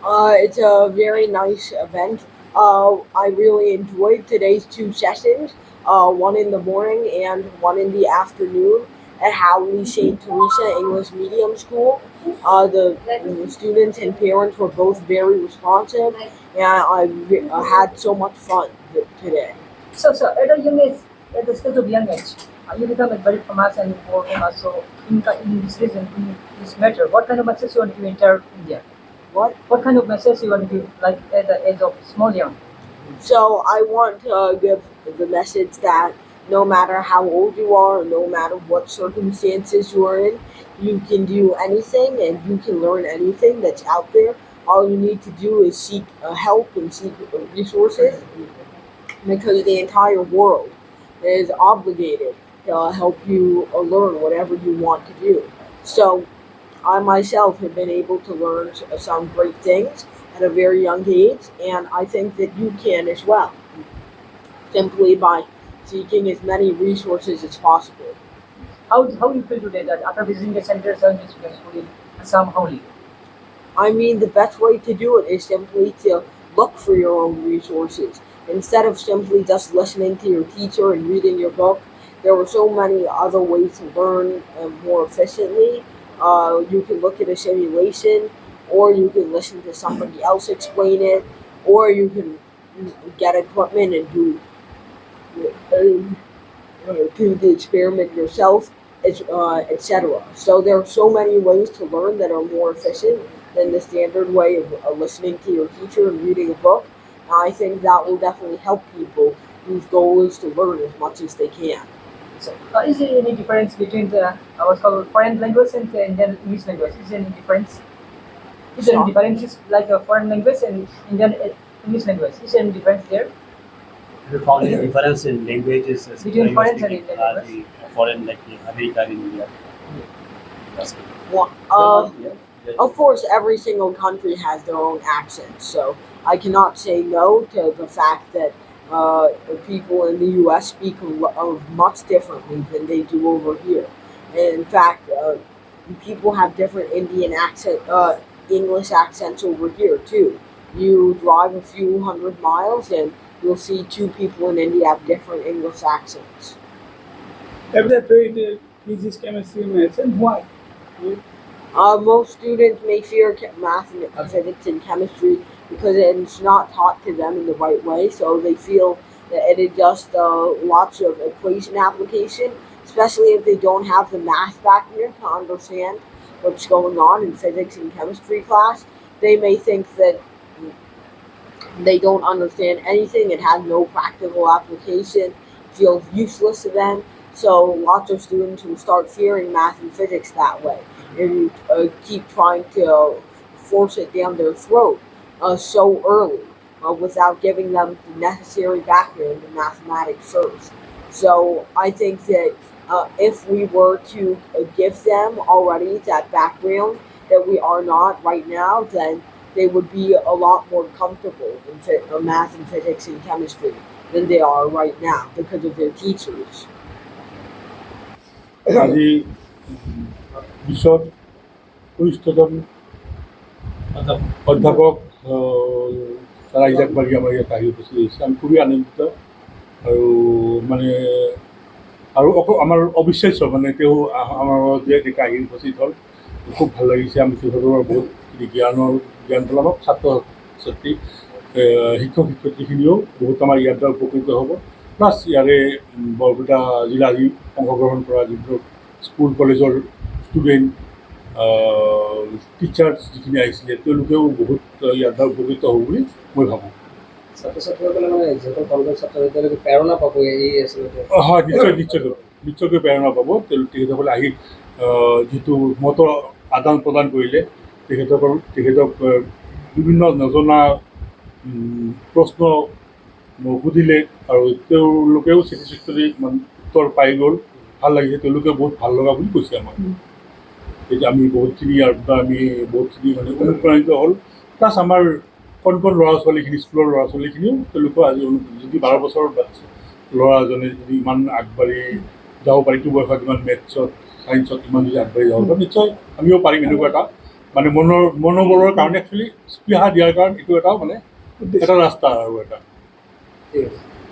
It's a very nice event. I really enjoyed today's two sessions, one in the morning and one in the afternoon at Howley St. Teresa English Medium School. The students and parents were both very responsive, and I had so much fun today. So at a young age, at the stage of young age, you become a very famous and more famous. So in this reason, in this matter, what kind of message you want to enter India? What? What kind of message you want to give, like at the age of small young? So I want to give the message that no matter how old you are, no matter what circumstances you are in, you can do anything and you can learn anything that's out there. All you need to do is seek help and seek resources because the entire world is obligated to help you learn whatever you want to do. So I myself have been able to learn some great things at a very young age, and I think that you can as well, simply by seeking as many resources as possible. How you feel today that after visiting the centers and successfully in Assam, Holi? I mean, the best way to do it is simply to look for your own resources. Instead of simply just listening to your teacher and reading your book, there are so many other ways to learn more efficiently. You can look at a simulation, or you can listen to somebody else explain it, or you can get equipment and do the experiment yourself, etc. So there are so many ways to learn that are more efficient than the standard way of listening to your teacher and reading a book. And I think that will definitely help people whose goal is to learn as much as they can. So is there any difference between the what's called foreign language and the Indian English language? Is there any difference? Is there any So, differences like a foreign language and Indian English language? Is there any difference there We found a difference in languages between you were foreign and speaking Indian language? the foreign like the America and India. That's good. well, Yeah. Yeah. of course, every single country has their own accent, so I cannot say no to the fact that the people in the U.S. speak of much differently than they do over here. And in fact, people have different English accents over here too. You drive a few hundred miles, and you'll see two people in India have different English accents. Laboratory physics, chemistry, maths, and why? Most students may fear math and physics and chemistry because it's not taught to them in the right way. So they feel that it is just lots of equation application, especially if they don't have the math back here to understand what's going on in physics and chemistry class. They may think that they don't understand anything. It has no practical application, feels useless to them. So lots of students will start fearing math and physics that way, and keep trying to force it down their throat so early without giving them the necessary background in mathematics first. So I think that if we were to give them already that background that we are not right now, then they would be a lot more comfortable in math and physics and chemistry than they are right now because of their teachers. আজি বিশ্বত পৰিস্থিতন অধ্যাপক তারা ইজাক বাগি আমার ইয়াত আহি উপস্থিত হৈছে আমি খুবই আনন্দিত আৰু মানে আৰু আমাৰ অবিশ্বাস্য মানে তেওঁ আমাৰ যে এনেকৈ আহি উপস্থিত হ'ল খুব ভাল লাগিছে আমি তেখেতৰ বহুত জ্ঞান পালাম ছাত্ৰ ছাত্ৰী শিক্ষক শিক্ষয়িত্ৰীখিনিও বহুত আমাৰ ইয়াৰ দ্বাৰা উপকৃত হ'ব প্লাছ ইয়াৰে বৰপেটা জিলা আজি অংশগ্ৰহণ কৰা যিবোৰ স্কুল কলেজৰ ষ্টুডেণ্ট টিচাৰ্ছ যিখিনি আহিছিলে তেওঁলোকেও বহুত ইয়াৰ দ্বাৰা উপকৃত হ'ব বুলি মই ভাবোঁ। ছাত্ৰ ছাত্ৰীসকলে মানে যিহেতু কলেজৰ ছাত্ৰ ছাত্ৰীসকলে প্ৰেৰণা পাব এই হয় নিশ্চয়কৈ প্ৰেৰণা পাব তেখেতসকলে আহি যিটো মতৰ আদান প্ৰদান কৰিলে তেখেতক বিভিন্ন নজনা প্ৰশ্ন সুধিলে আৰু তেওঁলোকেও চেটিছফেক্টৰী উত্তৰ পাই গ'ল ভাল লাগিছে তেওঁলোকে বহুত ভাল লগা বুলি কৈছে আমাক তেতিয়া আমি বহুতখিনি ইয়াৰ পৰা আমি বহুতখিনি মানে অনুপ্ৰাণিত হ'ল প্লাছ আমাৰ কণ ল'ৰা ছোৱালীখিনি স্কুলৰ ল'ৰা ছোৱালীখিনিও তেওঁলোকেও আজি যদি 12 বছৰৰ ল'ৰা এজনে যদি ইমান আগবাঢ়ি যাব পাৰি বয়সত ইমান মেথছত ছায়েন্সত ইমান যদি আগবাঢ়ি যাব পাৰে নিশ্চয় আমিও পাৰিম এনেকুৱা এটা মানে মনোবলৰ কাৰণে একচুৱেলি স্পৃহা দিয়াৰ কাৰণে এইটো এটা মানে এটা ৰাস্তা আৰু এটা ঠিক আছে